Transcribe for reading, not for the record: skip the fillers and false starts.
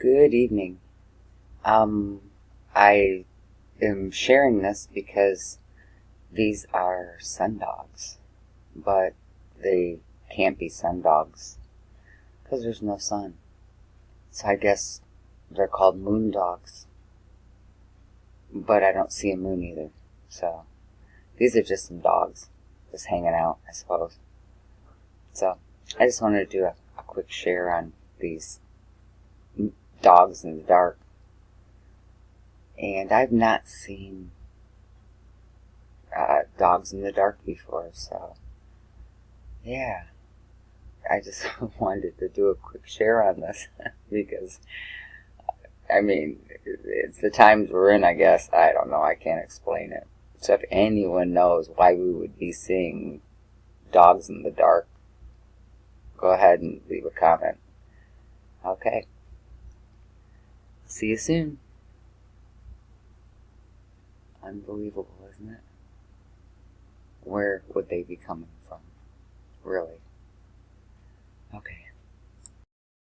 Good evening. I am sharing this because these are sundogs, but they can't be sundogs because there's no sun. So I guess they're called moon dogs, but I don't see a moon either. So these are just some dogs just hanging out, I suppose. So I just wanted to do a quick share on these dogs in the dark. And I've not seen dogs in the dark before, so yeah, I just wanted to do a quick share on this because, I mean, it's the times we're in, I guess. I don't know, I can't explain it. So if anyone knows why we would be seeing dogs in the dark, go ahead and leave a comment. Okay. See you soon. Unbelievable, isn't it? Where would they be coming from? Really?